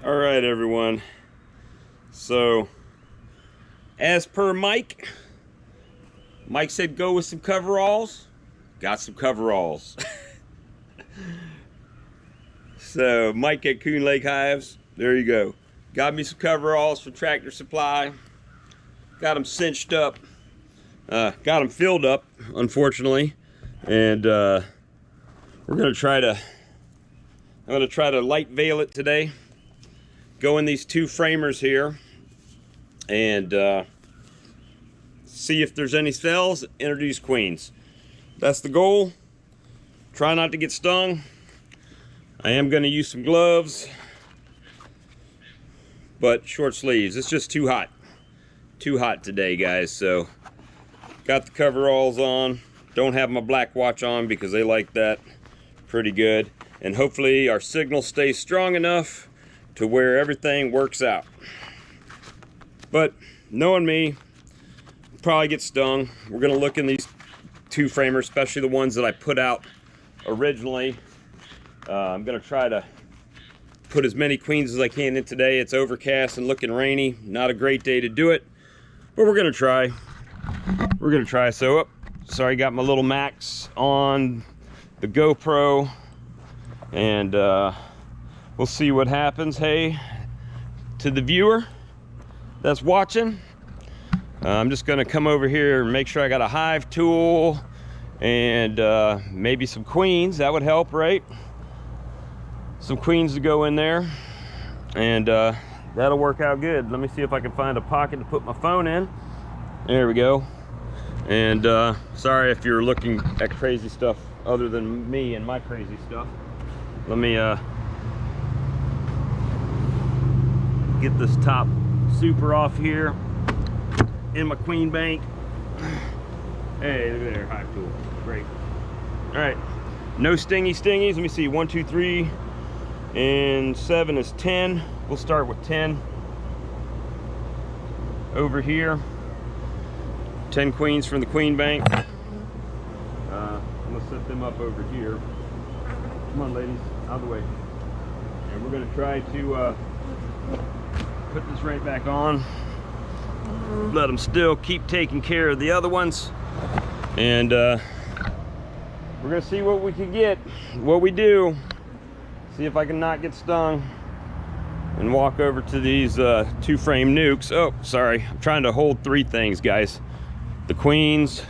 All right, everyone. So, as per Mike said go with some coveralls. Got some coveralls. So, Mike at Coon Lake Hives, there you go. Got me some coveralls from Tractor Supply. Got them cinched up. Got them filled up, unfortunately. And I'm gonna try to light veil it today. Go in these two framers here and see if there's any cells, introduce queens. That's the goal. Try not to get stung. I am going to use some gloves, but short sleeves. It's just too hot. Too hot today, guys. So got the coveralls on. Don't have my black watch on because they like that pretty good. And hopefully our signal stays strong enough to where everything works out. But knowing me, probably get stung. We're gonna look in these two framers, especially the ones that I put out originally. I'm gonna try to put as many queens as I can in today. It's overcast and looking rainy. Not a great day to do it, but we're gonna try. We're gonna try. So, sorry, got my little Max on the GoPro, and we'll see what happens. Hey, to the viewer that's watching, I'm just gonna come over here and make sure I got a hive tool and maybe some queens. That would help, right? Some queens to go in there, and that'll work out good. Let me see if I can find a pocket to put my phone in. There we go. And sorry if you're looking at crazy stuff other than me and my crazy stuff. Let me get this top super off here in my queen bank. Hey, look at there, hive tool. Great. All right, no stingies. Let me see, 1, 2, 3, and 7 is 10. We'll start with 10 over here. 10 queens from the queen bank. I'm gonna set them up over here. Come on, ladies, out of the way. And we're gonna try to put this right back on. Let them still keep taking care of the other ones. And we're gonna see what we can get, what we do. See if I can not get stung. And walk over to these two frame nucs. Oh, sorry, I'm trying to hold three things, guys. The queens,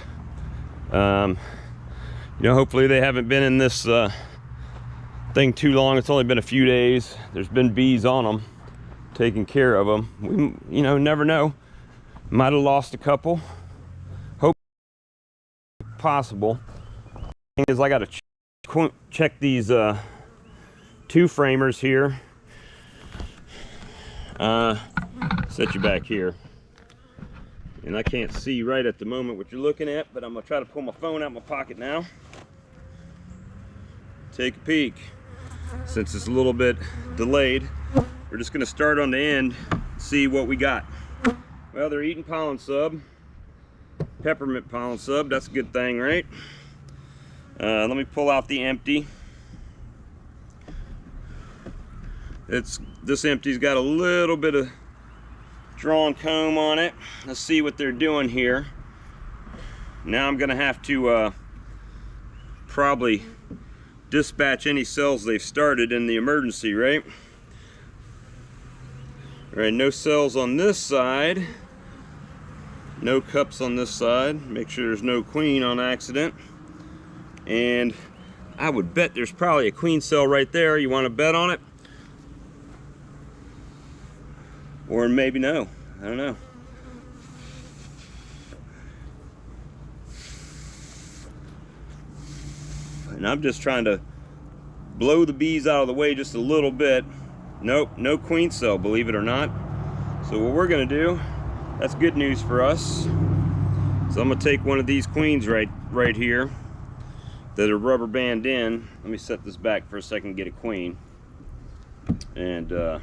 you know, hopefully they haven't been in this thing too long. It's only been a few days. There's been bees on them, taking care of them. We, you know, never know. Might have lost a couple. Hope possible. Thing is, I got to check these two framers here. Set you back here. And I can't see right at the moment what you're looking at, but I'm gonna try to pull my phone out of my pocket now. Take a peek. Since it's a little bit delayed, we're just gonna start on the end, see what we got. Well, they're eating pollen sub, peppermint pollen sub. That's a good thing, right? Let me pull out the empty. This empty's got a little bit of drawn comb on it. Let's see what they're doing here. Now I'm gonna have to probably dispatch any cells they've started in the emergency, right? All right, no cells on this side. No cups on this side. Make sure there's no queen on accident. And I would bet there's probably a queen cell right there. You want to bet on it? Or maybe no, I don't know. And I'm just trying to blow the bees out of the way just a little bit. Nope, no queen cell, believe it or not. So what we're gonna do, that's good news for us. So I'm gonna take one of these queens right here that are rubber band in. Let me set this back for a second, get a queen. And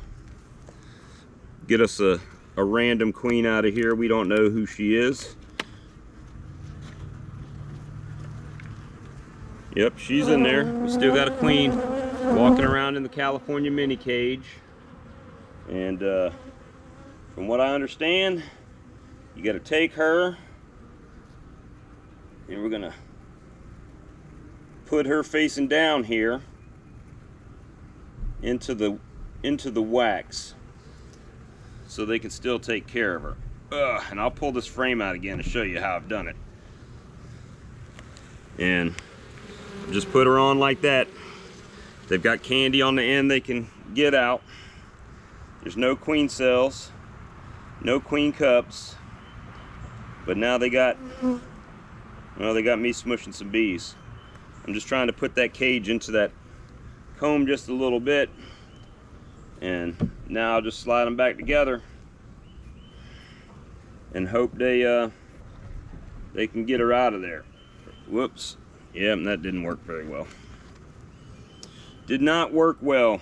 get us a random queen out of here. We don't know who she is. Yep, she's in there. We still got a queen walking around in the California mini cage. And from what I understand, you got to take her, and we're gonna put her facing down here into the wax, so they can still take care of her. And I'll pull this frame out again to show you how I've done it. And just put her on like that. They've got candy on the end they can get out. There's no queen cells, no queen cups, but now they got, well, they got me smushing some bees. I'm just trying to put that cage into that comb just a little bit, and now I'll just slide them back together and hope they can get her out of there. Whoops. Yeah, that didn't work very well. Did not work well.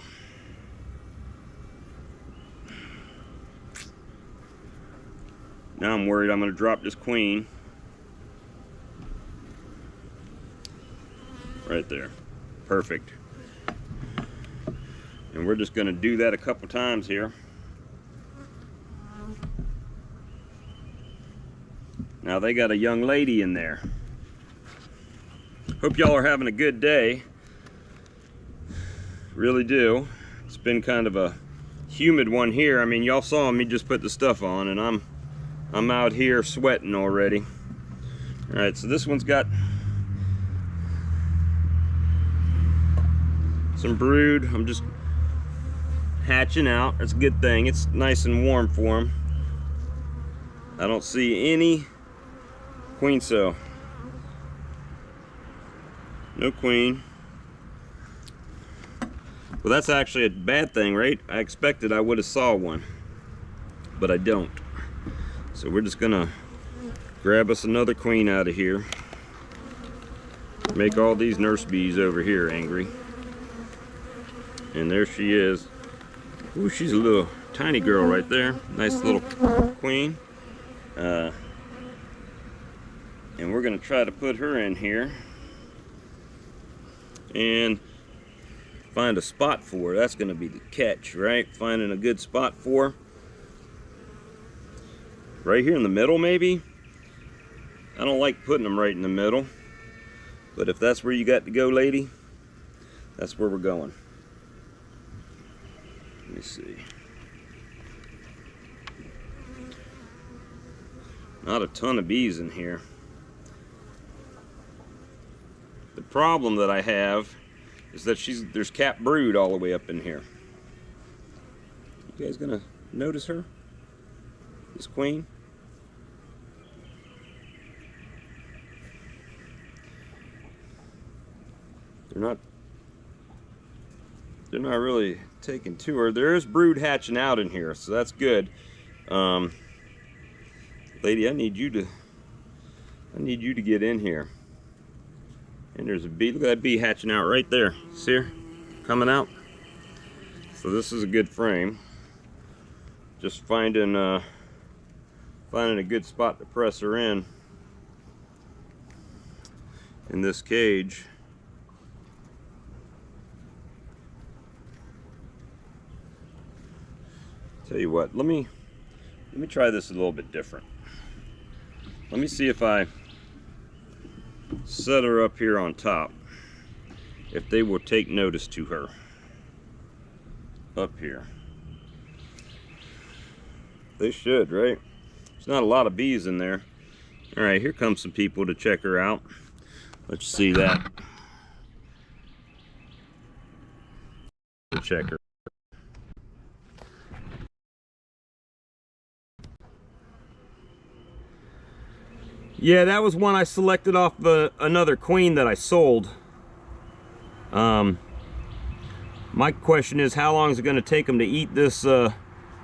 Now I'm worried I'm going to drop this queen. Right there. Perfect. And we're just going to do that a couple times here. Now they got a young lady in there. Hope y'all are having a good day. Really do. It's been kind of a humid one here. I mean, y'all saw me just put the stuff on, and I'm out here sweating already. All right, so this one's got some brood. I'm just hatching out. That's a good thing. It's nice and warm for them. I don't see any queen cell. No queen. Well, that's actually a bad thing, right? I expected I would have saw one, but I don't. So we're just gonna grab us another queen out of here. Make all these nurse bees over here angry. And there she is. Ooh, she's a little tiny girl right there. Nice little queen. And we're gonna try to put her in here and find a spot for her. That's gonna be the catch, right? Finding a good spot for her. Right here in the middle, maybe? I don't like putting them right in the middle, but if that's where you got to go, lady, that's where we're going. Let me see. Not a ton of bees in here. The problem that I have is that there's capped brood all the way up in here. You guys gonna notice her? This queen? They're not really taking to her. There is brood hatching out in here, so that's good. Lady, I need you to get in here. And there's a bee. Look at that bee hatching out right there. See her coming out? So this is a good frame. Just finding a good spot to press her in this cage. Tell you what, let me try this a little bit different. Let me see if I set her up here on top, if they will take notice to her up here. They should, right? There's not a lot of bees in there. All right, here comes some people to check her out. Let's see that. Check her. Yeah, that was one I selected off another queen that I sold. My question is, how long is it going to take them to eat this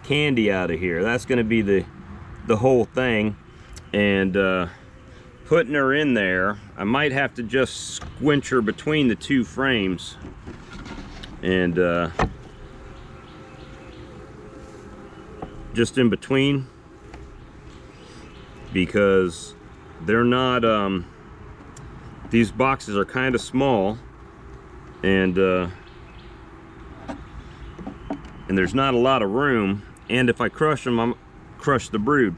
candy out of here? That's going to be the whole thing. And putting her in there, I might have to just squinch her between the two frames. And just in between, because they're not, these boxes are kind of small, and and there's not a lot of room, and if I crush them, I'm crush the brood.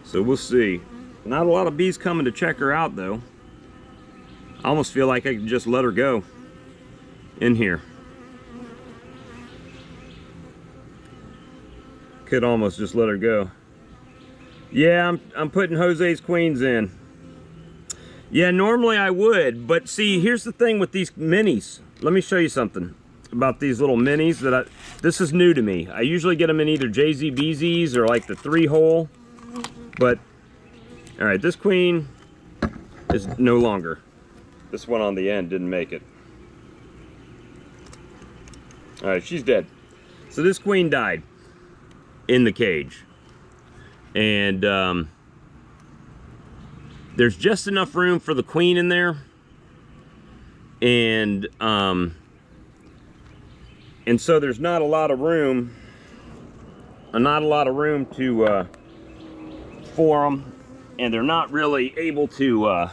So we'll see. Not a lot of bees coming to check her out though. I almost feel like I could just let her go in here. Could almost just let her go. Yeah, I'm putting Jose's queens in. Yeah, normally I would, but see, here's the thing with these minis. Let me show you something about these little minis that this is new to me. I usually get them in either JZBZs or like the 3-hole, but all right, this queen is no longer. This one on the end didn't make it. All right, she's dead. So this queen died in the cage, and there's just enough room for the queen in there, and so there's not a lot of room, to for them, and they're not really able to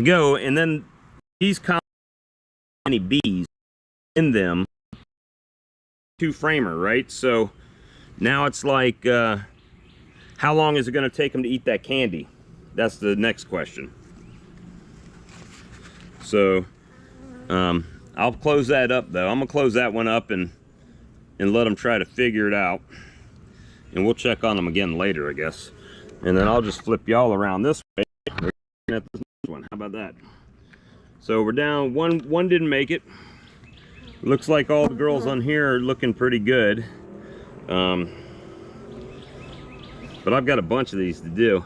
go. And then these many bees in them, 2-framer, right? So now it's like, how long is it going to take them to eat that candy? That's the next question. So I'll close that up though. I'm gonna close that one up and let them try to figure it out, and we'll check on them again later, I guess. And then I'll just flip y'all around this way. We're looking at this next one. How about that? So we're down one didn't make it. Looks like all the girls on here are looking pretty good, but I've got a bunch of these to do.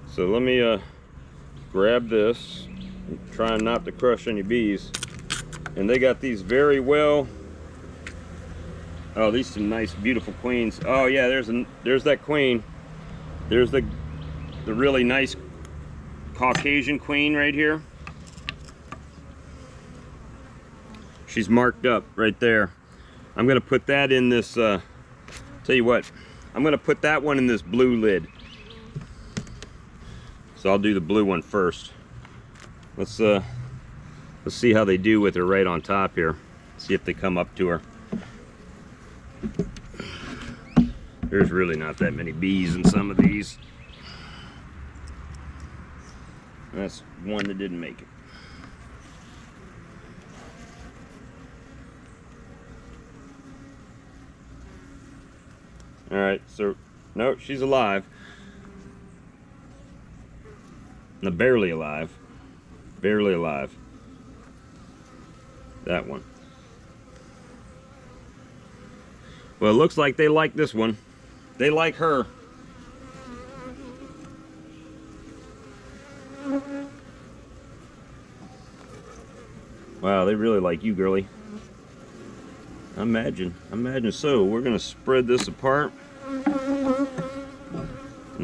So let me grab this. I'm trying not to crush any bees. And they got these very well. Oh, these some nice, beautiful queens. Oh yeah, there's that queen. There's the really nice Caucasian queen right here. She's marked up right there. I'm gonna put that in this. Tell you what, I'm gonna put that one in this blue lid. So I'll do the blue one first. Let's see how they do with her right on top here. See if they come up to her. There's really not that many bees in some of these. That's one that didn't make it. All right, so no, she's alive. No, barely alive. Barely alive. That one. Well, it looks like they like this one. They like her. Wow, they really like you, girly. I imagine so. We're gonna spread this apart, and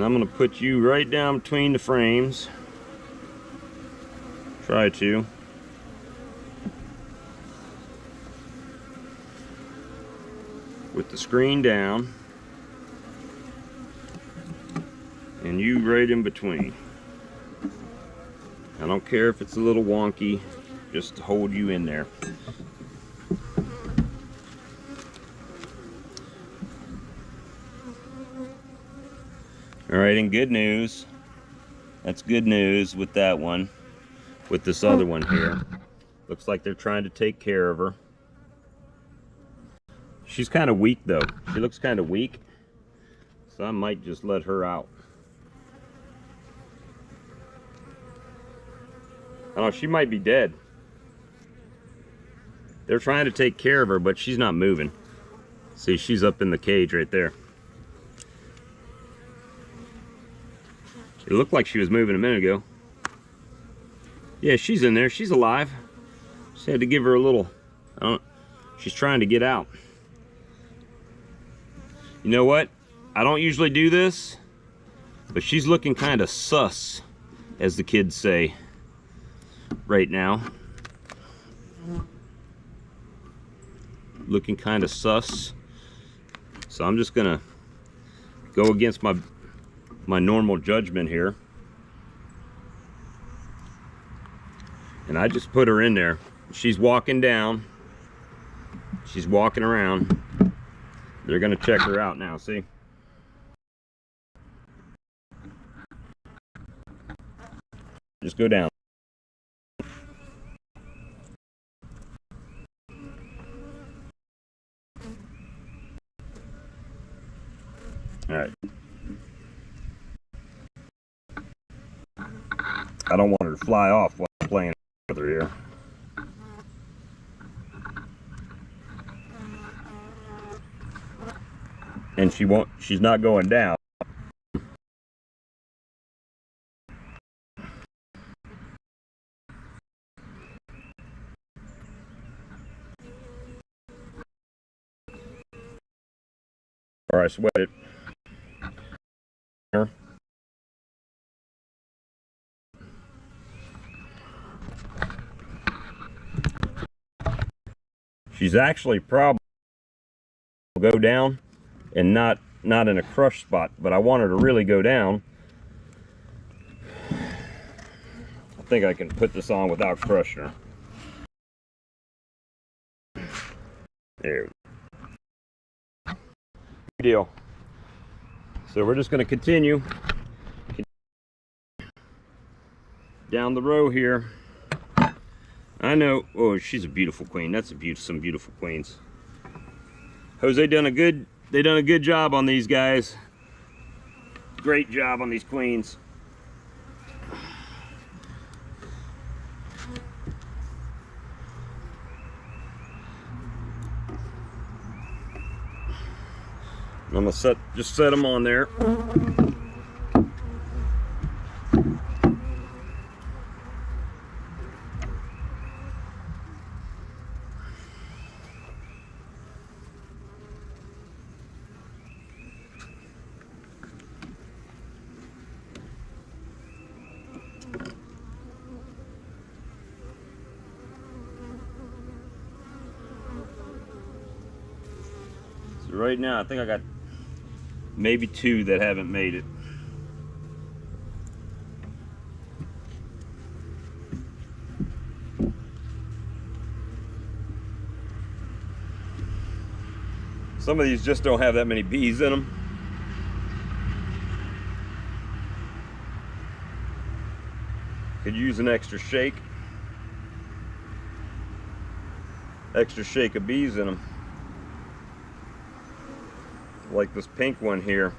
I'm gonna put you right down between the frames. Try to. With the screen down, and you right in between. I don't care if it's a little wonky, just to hold you in there. All right, and good news. That's good news with that one. With this other one here, looks like they're trying to take care of her. She's kind of weak though. She looks kind of weak, so I might just let her out. Oh, she might be dead. They're trying to take care of her, but she's not moving. See, she's up in the cage right there. It looked like she was moving a minute ago. Yeah, she's in there. She's alive. Just had to give her a little. She's trying to get out. You know what? I don't usually do this, but she's looking kind of sus, as the kids say, right now. looking kind of sus. So I'm just gonna go against my normal judgment here. And I just put her in there. She's walking down. She's walking around. They're gonna check her out now, see? Just go down. All right. I don't want her to fly off while I'm playing with her here. And she's not going down. Or I sweat it. She's actually probably go down and not in a crush spot, but I want her to really go down. I think I can put this on without crushing her. There. Good deal. So we're just going to continue down the row here. I know. Oh, she's a beautiful queen. That's some beautiful queens. Jose done a good. They done a good job on these guys. Great job on these queens. I'm gonna just set them on there. So right now, I think I got maybe 2 that haven't made it. Some of these just don't have that many bees in them. Could use an extra shake. Extra shake of bees in them. Like this pink one here.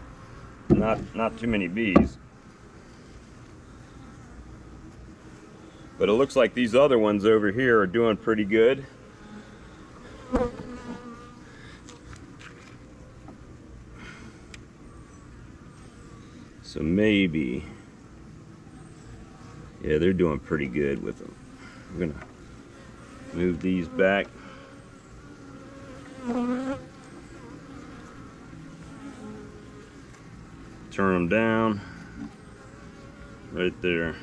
Not too many bees. But it looks like these other ones over here are doing pretty good. So maybe, yeah, they're doing pretty good with them. I'm gonna move these back. Turn them down right there,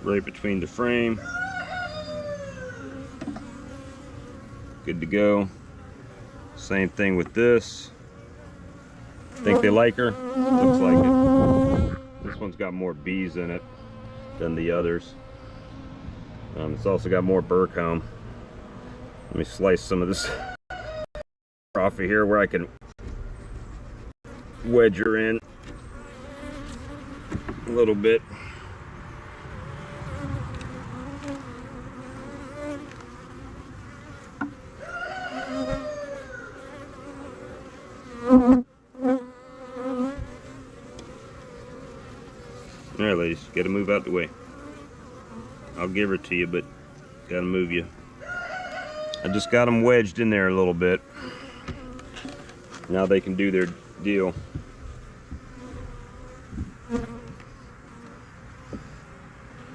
right between the frame. Good to go. Same thing with this. Think they like her? Looks like it. This one's got more bees in it than the others. It's also got more burr comb. Let me slice some of this off of here where I can wedge her in a little bit. All right, ladies, gotta move out the way. I'll give her to you, but gotta move you. I just got them wedged in there a little bit. Now they can do their deal.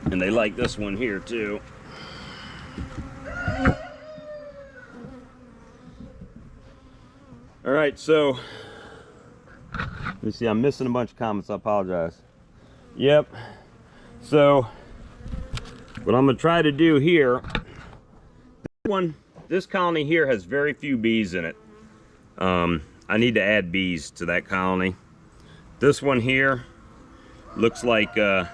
And they like this one here too. All right, so let me see, I'm missing a bunch of comments, I apologize. Yep, so what I'm gonna try to do here, This colony here has very few bees in it. I need to add bees to that colony. This one here looks like they're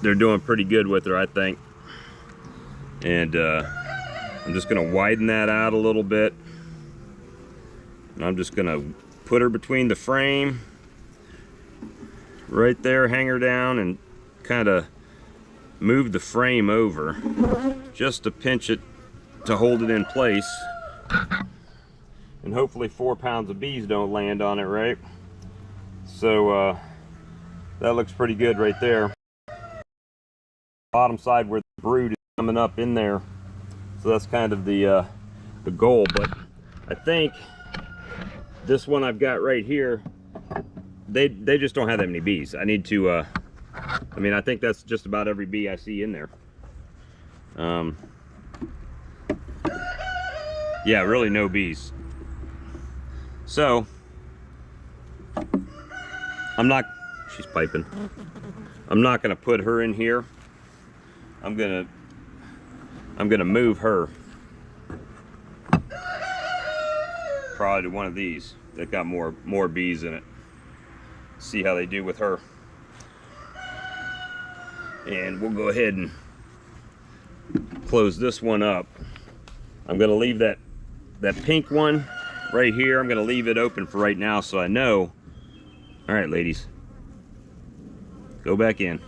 doing pretty good with her, I think. And I'm just gonna widen that out a little bit. And I'm just gonna put her between the frame right there, hang her down, and kind of move the frame over just to pinch it to hold it in place. And hopefully 4 pounds of bees don't land on it, right? So that looks pretty good right there. Bottom side where the brood is coming up in there. So that's kind of the goal. But I think this one I've got right here, they just don't have that many bees. I need to, I mean, I think that's just about every bee I see in there. Yeah, really no bees. So, she's piping. I'm not gonna put her in here. I'm gonna move her. Probably to one of these that got more bees in it. See how they do with her. And we'll go ahead and close this one up. I'm gonna leave that pink one right here. I'm gonna leave it open for right now so I know. All right, ladies, go back in.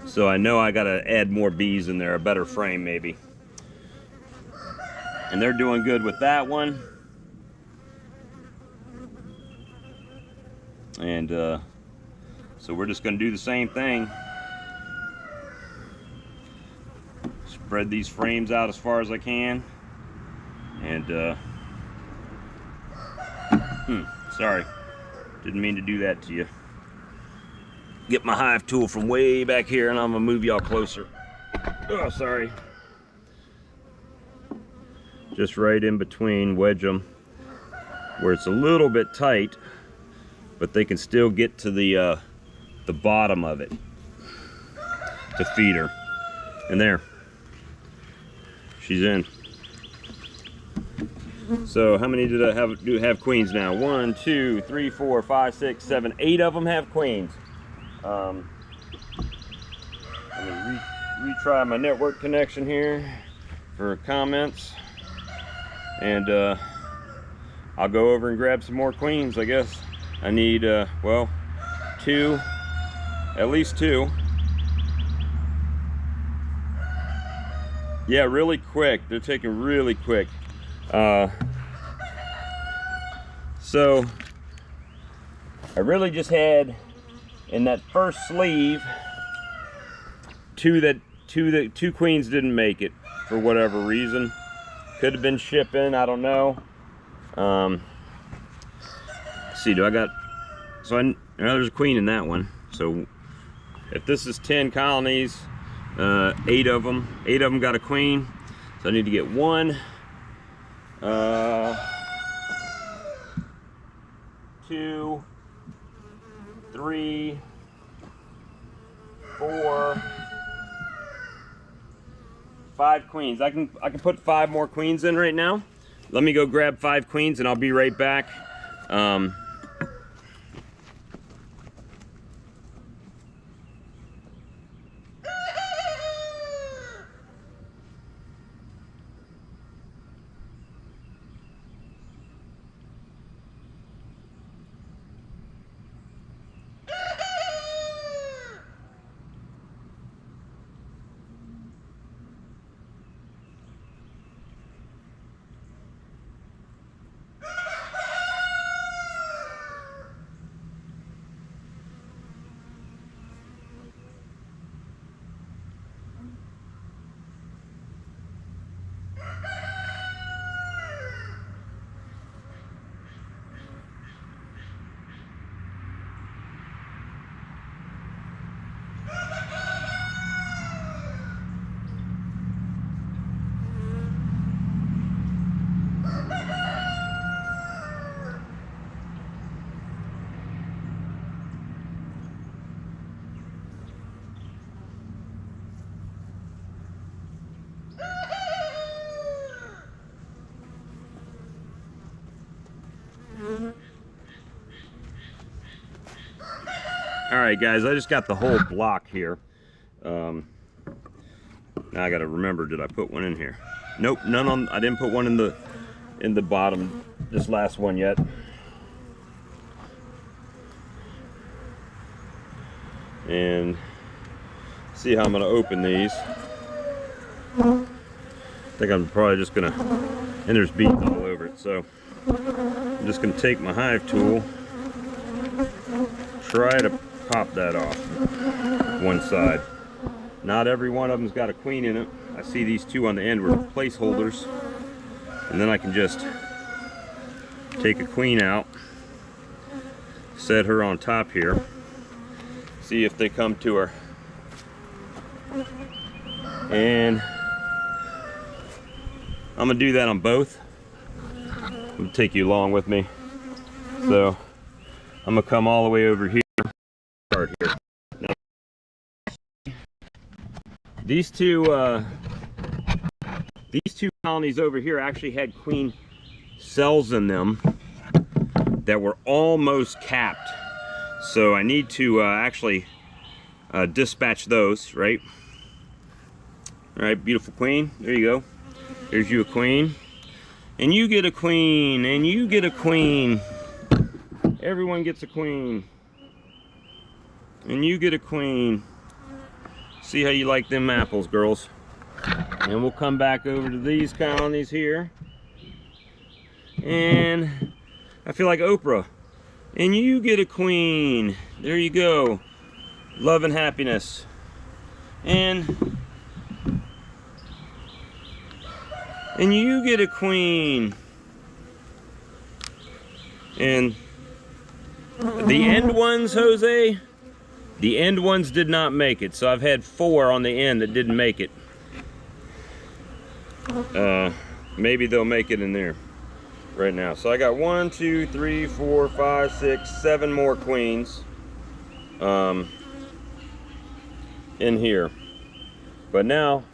So I know I gotta add more bees in there, a better frame maybe. And they're doing good with that one. And so we're just gonna do the same thing. Spread these frames out as far as I can. And sorry, didn't mean to do that to you. Get my hive tool from way back here and I'm gonna move y'all closer. Oh, sorry. Just right in between, wedge them where it's a little bit tight, but they can still get to the bottom of it to feed her. And there, she's in. So how many do have queens now? 1, 2, 3, 4, 5, 6, 7, 8 of them have queens. I'm gonna retry my network connection here for comments, and I'll go over and grab some more queens. I guess I need well, 2, at least 2. Yeah, really quick. They're taking really quick. So I really just had in that first sleeve two queens didn't make it for whatever reason. Could have been shipping, I don't know. Let's see, so there's a queen in that one. So if this is 10 colonies, 8 of them got a queen. So I need to get 1, 2, 3, 4, 5 queens. I can put 5 more queens in right now. Let me go grab 5 queens and I'll be right back. All right, guys, I just got the whole block here. Now I got to remember, did I put one in here? Nope, none on. I didn't put one in the bottom. This last one yet. And see how I'm going to open these. I think I'm probably just going to, and there's beads all over it, so I'm just going to take my hive tool, try to pop that off one side. Not every one of them's got a queen in it. I see these two on the end were placeholders, and then I can just take a queen out, set her on top here, see if they come to her, and I'm gonna do that on both. I'm gonna take you along with me. So I'm gonna come all the way over here. Start here. Now, these two colonies over here actually had queen cells in them that were almost capped. So I need to actually dispatch those, right? All right, beautiful queen. There you go. There's you a queen. And you get a queen. And you get a queen. Everyone gets a queen. And you get a queen. See how you like them apples, girls. And we'll come back over to these colonies here. And I feel like Oprah. And you get a queen. There you go. Love and happiness. And you get a queen. And the end ones, Jose, the end ones did not make it. So I've had 4 on the end that didn't make it. Maybe they'll make it in there right now. So I got 1, 2, 3, 4, 5, 6, 7 more queens in here. But now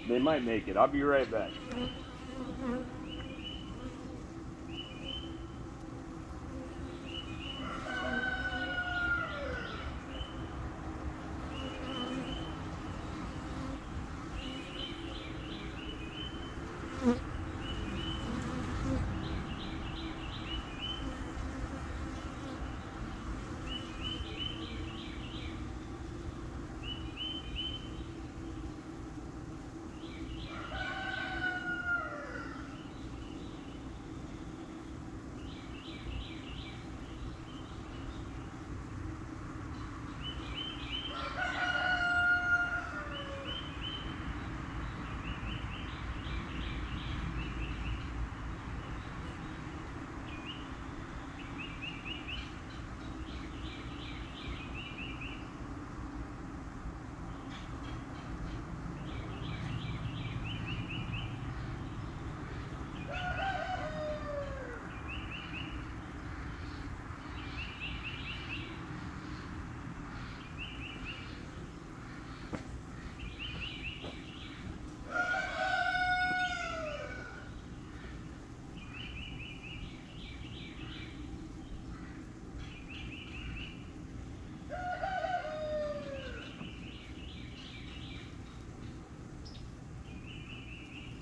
they might make it. I'll be right back.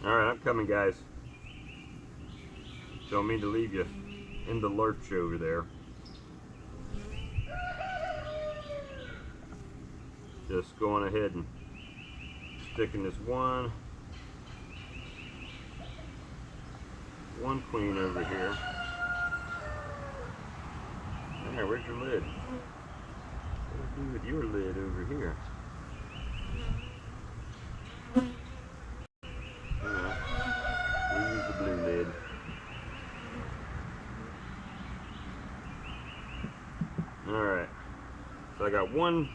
Alright, I'm coming, guys. Don't mean to leave you in the lurch over there. Just going ahead and sticking this one queen over here. There, where's your lid? What do I do with your lid over here? Alright, so I got one.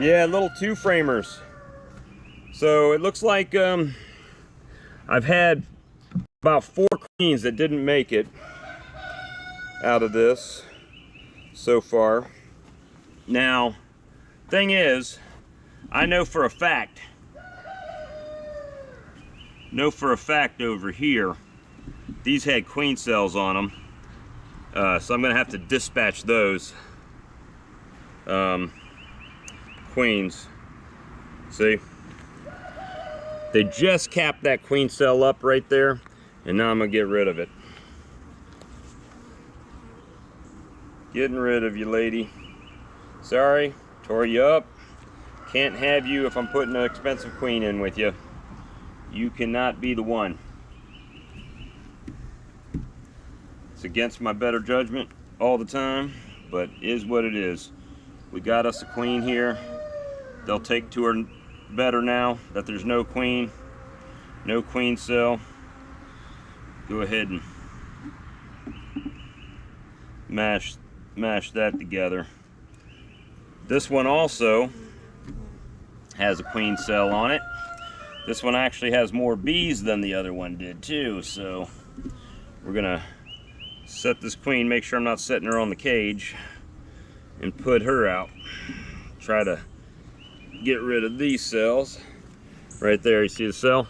Yeah, little 2-framers. So it looks like I've had about 4 queens that didn't make it out of this so far. Now, thing is, I know for a fact over here these had queen cells on them, so I'm gonna have to dispatch those queens. See, they just capped that queen cell up right there, and now I'm gonna get rid of it. Getting rid of you, lady. Sorry, tore you up. Can't have you if I'm putting an expensive queen in with you. You cannot be the one. It's against my better judgment all the time, but is what it is. We got us a queen here. They'll take to her better now that there's no queen cell. Go ahead and mash that together. This one also has a queen cell on it. This one actually has more bees than the other one did too, so we're gonna set this queen, make sure I'm not setting her on the cage, and put her out. Try to get rid of these cells. Right there, you see the cell?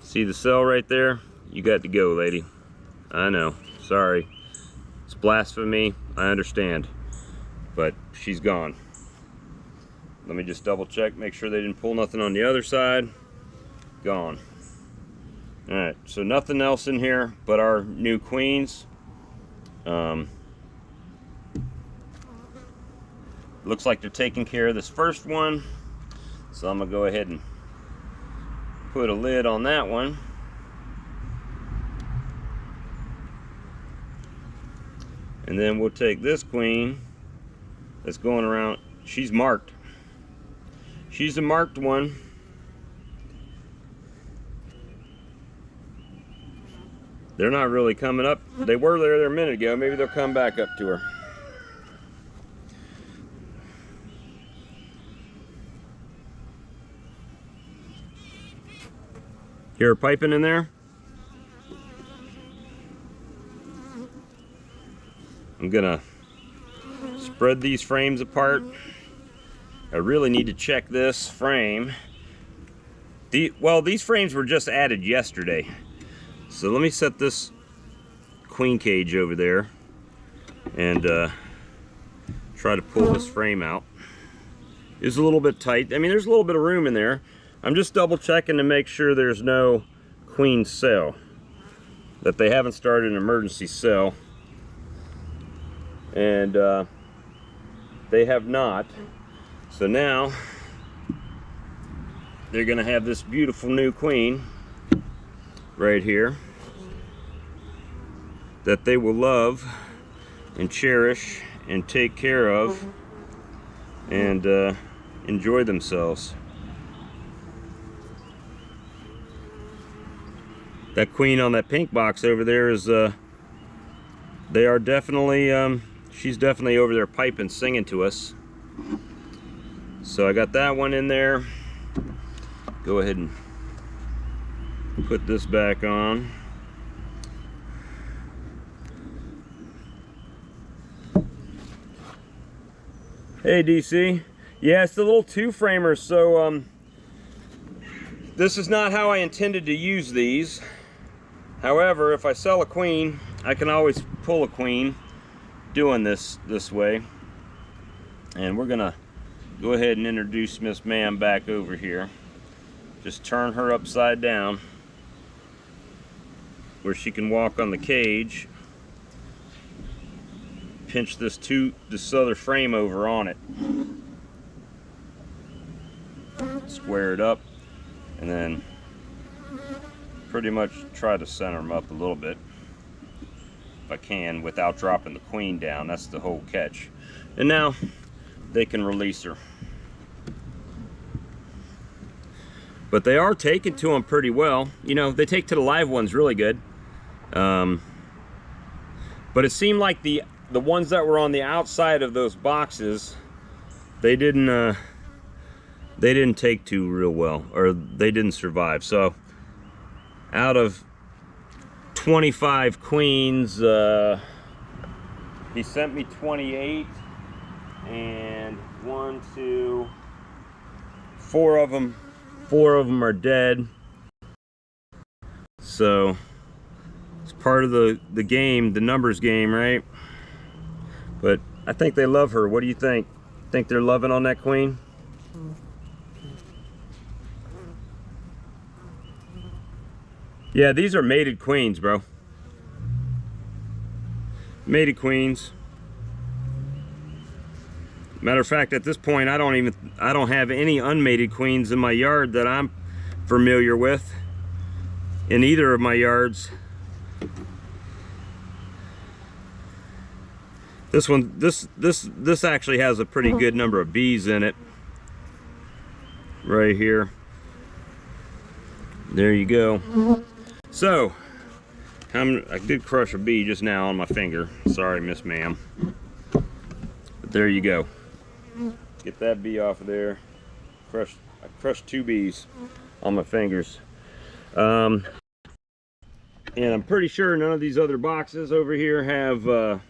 See the cell right there? You got to go, lady. I know, sorry. It's blasphemy, I understand. But she's gone. Let me just double check, make sure they didn't pull nothing on the other side. Gone. All right, so nothing else in here but our new queens. Looks like they're taking care of this first one. So I'm gonna go ahead and put a lid on that one. And then we'll take this queen that's going around. She's marked. She's a marked one. They're not really coming up. They were there a minute ago. Maybe they'll come back up to her. Hear her piping in there? I'm gonna spread these frames apart. I really need to check this frame. Well, these frames were just added yesterday. So let me set this queen cage over there and try to pull this frame out. It's a little bit tight. I mean, there's a little bit of room in there. I'm just double checking to make sure there's no queen cell, that they haven't started an emergency cell. And they have not. So now they're gonna have this beautiful new queen right here that they will love and cherish and take care of and enjoy themselves. That queen on that pink box over there is they are definitely she's definitely over there piping, singing to us. So I got that one in there. Go ahead and put this back on. Hey DC. Yeah, it's the little two-framer, so this is not how I intended to use these. However, if I sell a queen, I can always pull a queen doing this way. And we're gonna go ahead and introduce Miss Ma'am back over here. Just turn her upside down where she can walk on the cage. Pinch this other frame over on it. Square it up and then pretty much try to center them up a little bit if I can without dropping the queen down. That's the whole catch. And now they can release her. But they are taking to them pretty well. You know, they take to the live ones really good. But it seemed like the ones that were on the outside of those boxes, they didn't take to real well, or they didn't survive. So out of 25 queens, he sent me 28, and 1, 2, 4 of them are dead. So It's part of the game, the numbers game, right? But I think they love her. What do you think? Think they're loving on that queen? Yeah, these are mated queens, bro. Mated queens. Matter of fact, at this point, I don't have any unmated queens in my yard that I'm familiar with in either of my yards. This one, this actually has a pretty good number of bees in it. Right here. There you go. So, I did crush a bee just now on my finger. Sorry, Miss Ma'am. But there you go. Get that bee off of there. I crushed 2 bees on my fingers. And I'm pretty sure none of these other boxes over here have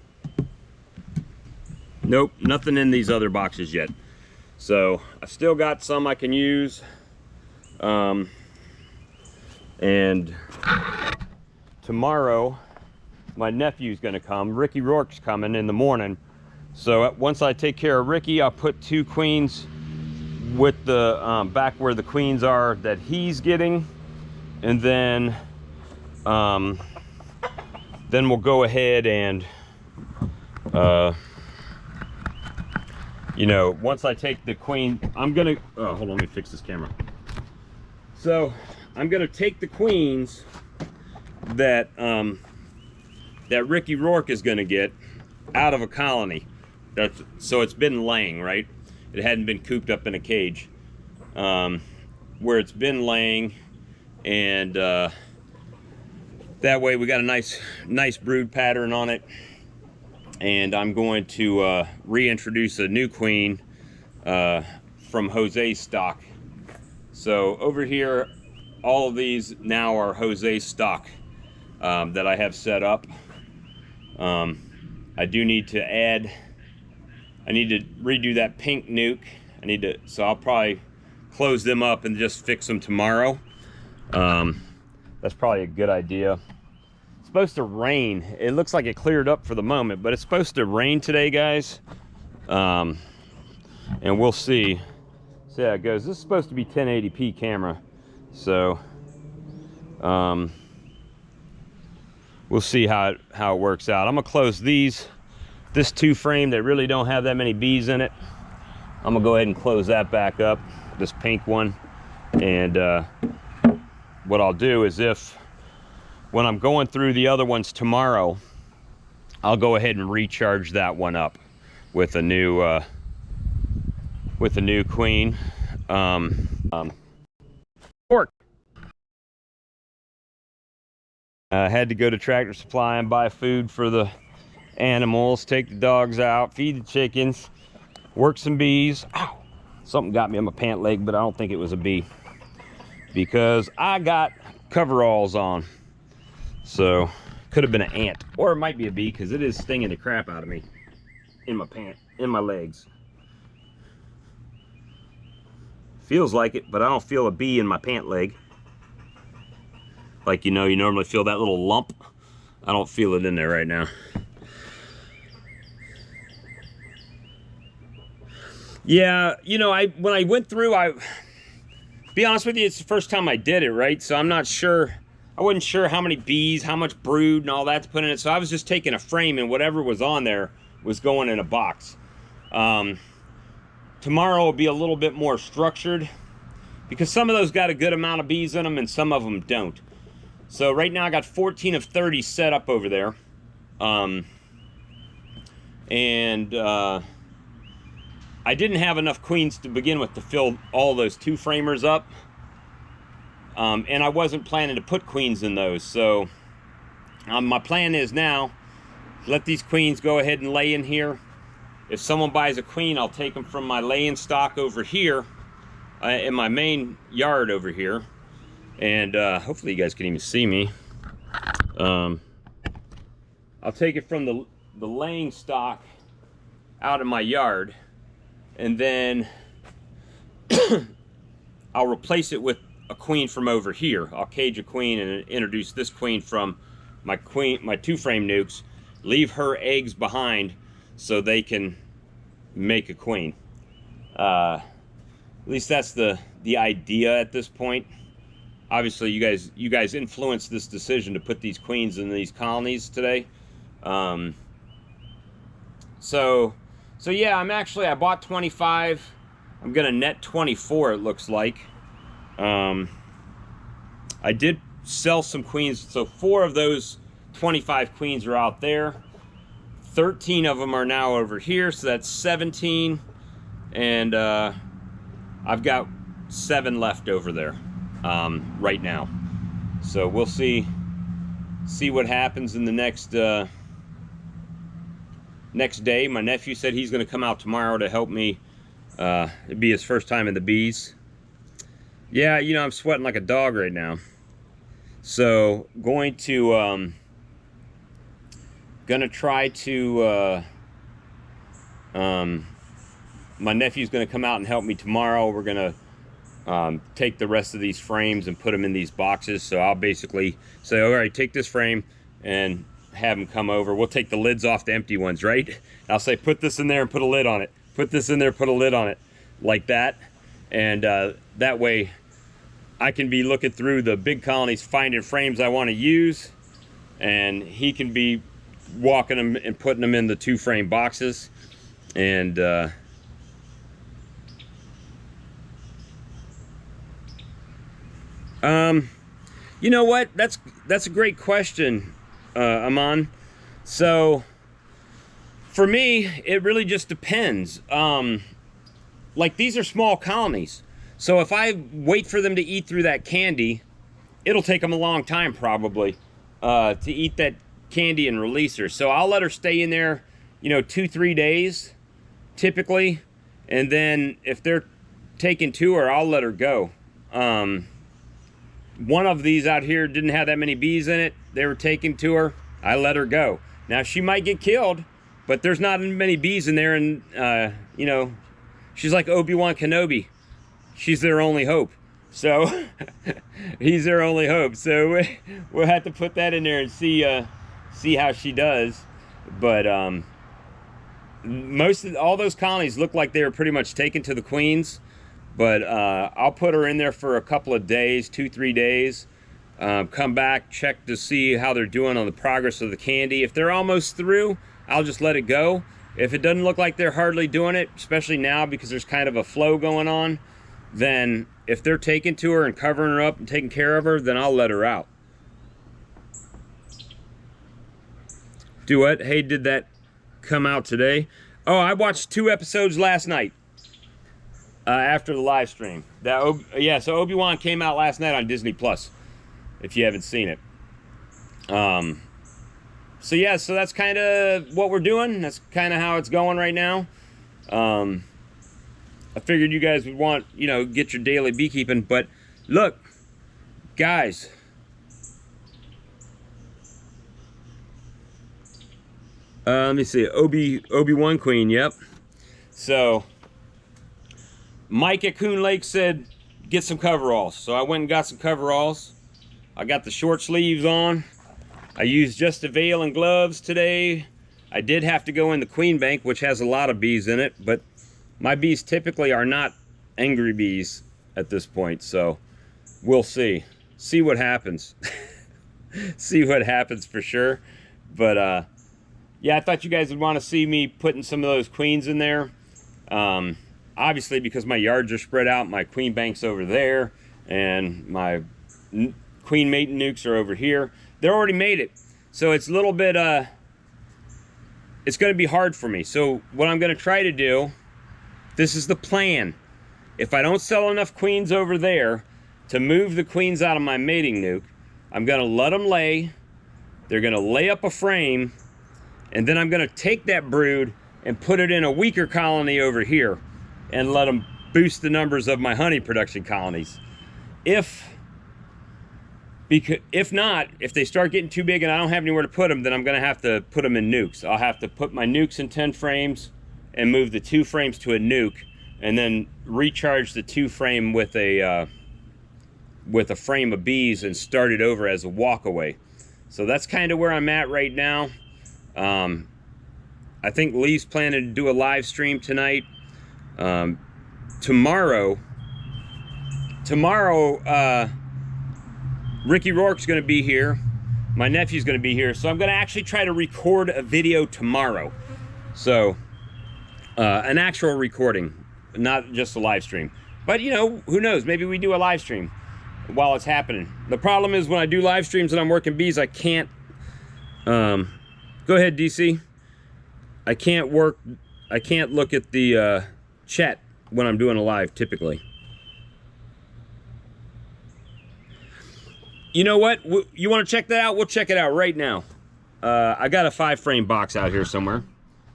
nope, nothing in these other boxes yet. So I've still got some I can use. And tomorrow my nephew's gonna come. Ricky Rourke's coming in the morning. So once I take care of Ricky, I'll put 2 queens with the back where the queens are that he's getting, and then we'll go ahead and you know, once I take the queen, I'm gonna hold on, let me fix this camera. So I'm gonna take the queens that that Ricky Rourke is gonna get out of a colony. So it's been laying, right? It hadn't been cooped up in a cage, where it's been laying, and that way we got a nice brood pattern on it. And I'm going to reintroduce a new queen from Jose's stock. So over here, all of these now are Jose's stock that I have set up. I do need to add, I need to redo that pink nuke. So I'll probably close them up and just fix them tomorrow. That's probably a good idea. It's supposed to rain. It looks like it cleared up for the moment, but it's supposed to rain today, guys. And we'll see how it goes. This is supposed to be 1080p camera, so we'll see how it works out. I'm gonna close this 2 frame that really don't have that many bees in it. I'm gonna go ahead and close that back up, this pink one. And what I'll do is, when I'm going through the other ones tomorrow, I'll go ahead and recharge that one up with a new queen. Pork. I had to go to Tractor Supply and buy food for the animals, take the dogs out, feed the chickens, work some bees. Ow! Something got me on my pant leg, but I don't think it was a bee, because I got coveralls on. So could have been an ant, or it might be a bee, because it is stinging the crap out of me in my legs. Feels like it, but I don't feel a bee in my pant leg. Like, you know, you normally feel that little lump. I don't feel it in there right now. Yeah, you know, when I went through, be honest with you, it's the first time I did it, right? So I'm not sure. I wasn't sure how many bees, how much brood and all that to put in it. So I was just taking a frame, and whatever was on there was going in a box. Tomorrow will be a little bit more structured, because some of those got a good amount of bees in them and some of them don't. So right now I got 14 of 30 set up over there. I didn't have enough queens to begin with to fill all those 2 framers up. And I wasn't planning to put queens in those. So my plan is now, let these queens go ahead and lay in here. If someone buys a queen, I'll take them from my laying stock over here, in my main yard over here. And hopefully you guys can even see me. I'll take it from the laying stock out of my yard, and then I'll replace it with a queen from over here. I'll cage a queen and introduce this queen from my two frame nukes, leave her eggs behind so they can make a queen. At least that's the idea at this point. Obviously, you guys influenced this decision to put these queens in these colonies today. So yeah, I bought 25. I'm gonna net 24, it looks like. I did sell some queens, so 4 of those 25 queens are out there. 13 of them are now over here, so that's 17. And I've got 7 left over there right now. So we'll see what happens in the next day. My nephew said he's going to come out tomorrow to help me. It'd be his first time in the bees. Yeah, you know, I'm sweating like a dog right now. So going to try to my nephew's going to come out and help me tomorrow. We're going to take the rest of these frames and put them in these boxes. So I'll basically say, all right, take this frame and have them come over. We'll take the lids off the empty ones, right? I'll say, put this in there and put a lid on it. Put this in there, put a lid on it, like that. And that way I can be looking through the big colonies, finding frames I want to use, and he can be walking them and putting them in the 2 frame boxes. And you know what? That's a great question, Aman. So for me, it really just depends. Like, these are small colonies, so if I wait for them to eat through that candy, it'll take them a long time probably to eat that candy and release her. So I'll let her stay in there, you know, 2-3 days typically, and then if they're taken to her, I'll let her go. One of these out here didn't have that many bees in it. They were taken to her. I let her go. Now, she might get killed, but there's not many bees in there, and you know, she's like Obi-Wan Kenobi. She's their only hope. So he's their only hope. So we'll have to put that in there and see how she does. But all those colonies look like they were pretty much taken to the queens. But I'll put her in there for a couple of days, 2-3 days. Come back, check to see how they're doing on the progress of the candy. If they're almost through, I'll just let it go. If it doesn't look like they're hardly doing it, especially now because there's kind of a flow going on, then if they're taken to her and covering her up and taking care of her, then I'll let her out. Do what? Hey, did that come out today? Oh, I watched 2 episodes last night after the live stream. Yeah, so Obi-Wan came out last night on Disney Plus, if you haven't seen it. So yeah, so that's kind of what we're doing. That's kind of how it's going right now. I figured you guys would want, you know, get your daily beekeeping. But look, guys, let me see, Obi-Wan Queen, yep. So Mike at Coon Lake said get some coveralls. So I went and got some coveralls. I got the short sleeves on. I used just a veil and gloves today. I did have to go in the queen bank, which has a lot of bees in it, but my bees typically are not angry bees at this point, so we'll see what happens. See what happens for sure. But yeah, I thought you guys would want to see me putting some of those queens in there. Obviously, because my yards are spread out, my queen bank's over there, and my queen mating nukes are over here. They're already made it, so it's a little bit it's going to be hard for me. So what I'm going to try to do, this is the plan. If I don't sell enough queens over there to move the queens out of my mating nuke, I'm going to let them lay. They're going to lay up a frame, and then I'm going to take that brood and put it in a weaker colony over here and let them boost the numbers of my honey production colonies. If not, if they start getting too big and I don't have anywhere to put them, then I'm going to have to put them in nukes. I'll have to put my nukes in 10 frames and move the 2 frames to a nuke, and then recharge the 2 frame with a frame of bees and start it over as a walkaway. So that's kind of where I'm at right now. I think Lee's planning to do a live stream tonight. Tomorrow, Ricky Rourke's going to be here. My nephew's going to be here. So I'm going to actually try to record a video tomorrow. So, an actual recording, not just a live stream. But, you know, who knows? Maybe we do a live stream while it's happening. The problem is when I do live streams and I'm working bees, I can't... go ahead, DC. I can't look at the chat when I'm doing a live, typically. You know what? You want to check that out? We'll check it out right now. I got a 5-frame box out here somewhere.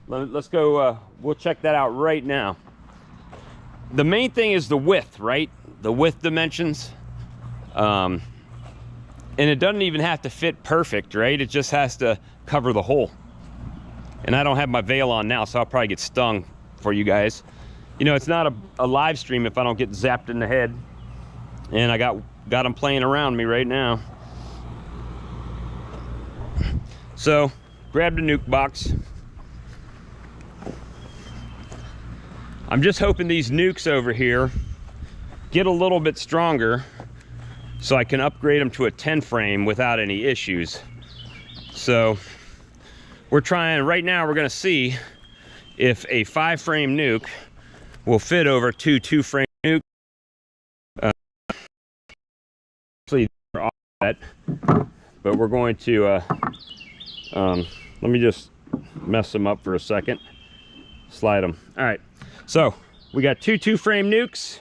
Let's go, we'll check that out right now. The main thing is the width, right? The width dimensions. And it doesn't even have to fit perfect, right? It just has to cover the hole. And I don't have my veil on now, so I'll probably get stung for you guys. You know, it's not a live stream if I don't get zapped in the head. And I got them playing around me right now. So, grab the nuke box. I'm just hoping these nukes over here get a little bit stronger so I can upgrade them to a 10 frame without any issues. So we're trying, right now we're gonna see if a 5-frame nuke will fit over 2 2-frame nukes. Actually, they're off that, but we're going to, let me just mess them up for a second. Slide them. All right, so we got 2 2-frame nukes.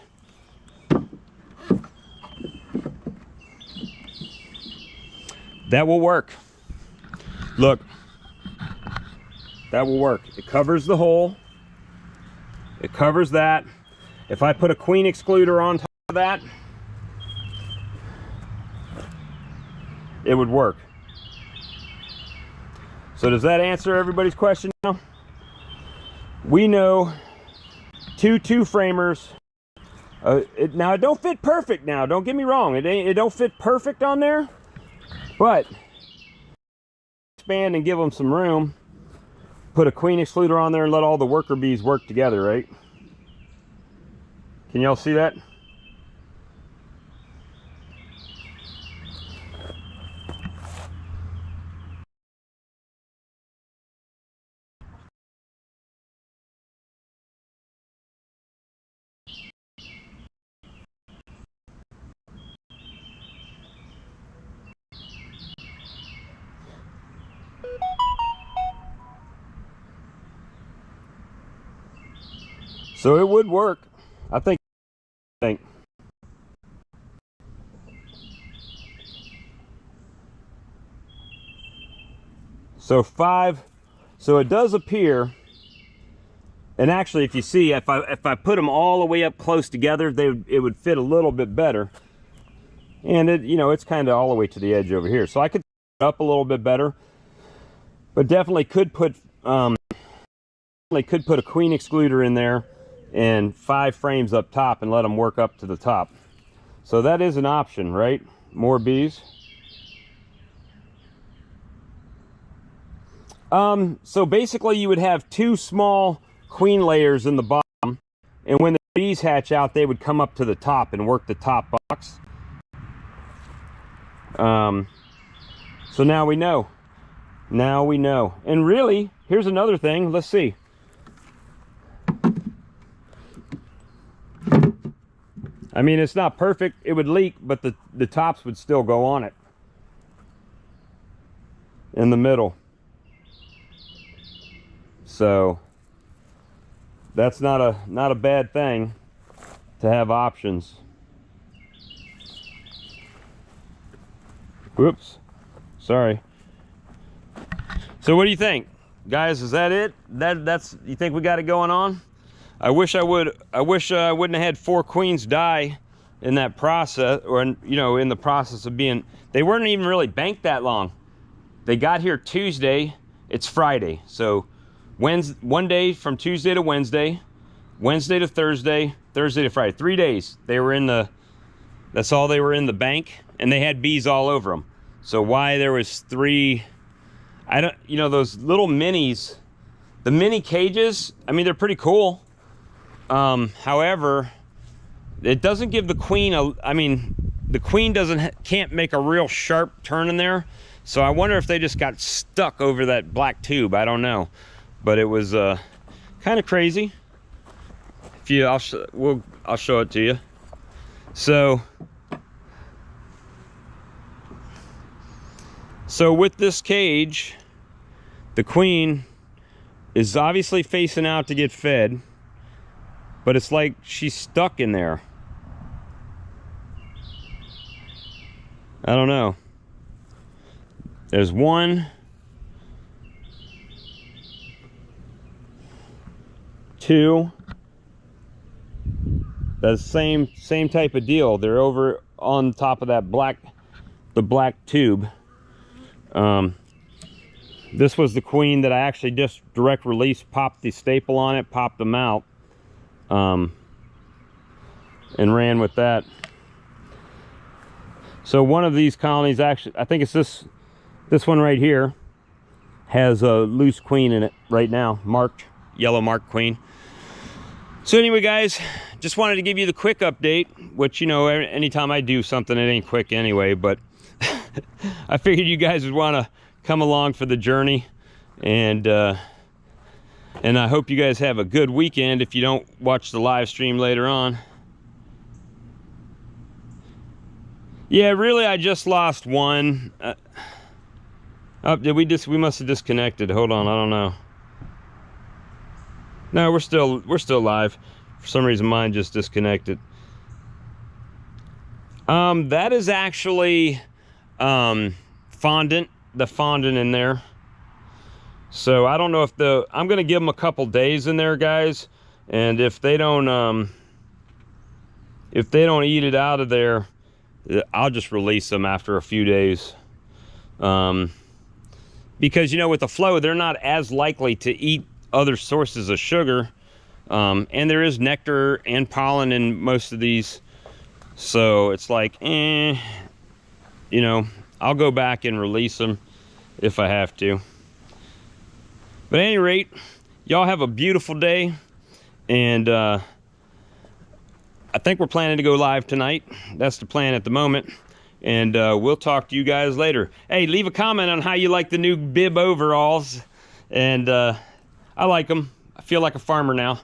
That will work. Look, that will work. It covers the hole. It covers that. If I put a queen excluder on top of that, it would work. So does that answer everybody's question now? We know 2 2-framers. Now it don't fit perfect now. Don't get me wrong. It don't fit perfect on there. But expand and give them some room. Put a queen excluder on there and let all the worker bees work together, right? Can y'all see that? So it would work. I think. So 5. So it does appear, and actually, if you see, if I put them all the way up close together, it would fit a little bit better. And it, you know, it's kind of all the way to the edge over here. So I could put it up a little bit better, but definitely could put a queen excluder in there and 5 frames up top and let them work up to the top. So that is an option, right? More bees. So basically you would have 2 small queen layers in the bottom, and when the bees hatch out, they would come up to the top and work the top box. So now we know. Now we know. And really, here's another thing. Let's see. I mean, it's not perfect. It would leak, but the tops would still go on it. In the middle. So that's not a bad thing to have options. Whoops. Sorry. So what do you think? Guys, is that it? That's you think we got it going on? I wish I wouldn't have had 4 queens die in that process, or you know, in the process of being, they weren't even really banked that long. They got here Tuesday, it's Friday. So one day from Tuesday to Wednesday, Wednesday to Thursday, Thursday to Friday, 3 days. They were in the, that's all they were in the bank, and they had bees all over them. So why there was 3, I don't, you know, those little minis, the mini cages, I mean, they're pretty cool. However, it doesn't give the queen I mean, the queen can't make a real sharp turn in there. So I wonder if they just got stuck over that black tube. I don't know, but it was kind of crazy. If you, I'll show it to you. So with this cage, the queen is obviously facing out to get fed, but it's like she's stuck in there. I don't know. There's 1, 2. That's same type of deal. They're over on top of that the black tube. This was the queen that I actually just direct release, popped the staple on it, popped them out, and ran with that. So one of these colonies, actually, I think it's this one right here, has a loose queen in it right now, marked, yellow marked queen. So anyway, guys, just wanted to give you the quick update, which, you know, anytime I do something, it ain't quick anyway, but I figured you guys would want to come along for the journey, and I hope you guys have a good weekend if you don't watch the live stream later on. Yeah, really, I just lost 1. Oh, we must have disconnected. Hold on, I don't know. No, we're still live. For some reason, mine just disconnected. That is actually fondant, the fondant in there. So I don't know if I'm gonna give them a couple days in there, guys, and if they don't eat it out of there, I'll just release them after a few days. Because, you know, with the flow, they're not as likely to eat other sources of sugar, and there is nectar and pollen in most of these, so it's like, you know, I'll go back and release them if I have to. But at any rate, y'all have a beautiful day, and I think we're planning to go live tonight. That's the plan at the moment, and we'll talk to you guys later. Hey, leave a comment on how you like the new bib overalls, and I like them. I feel like a farmer now.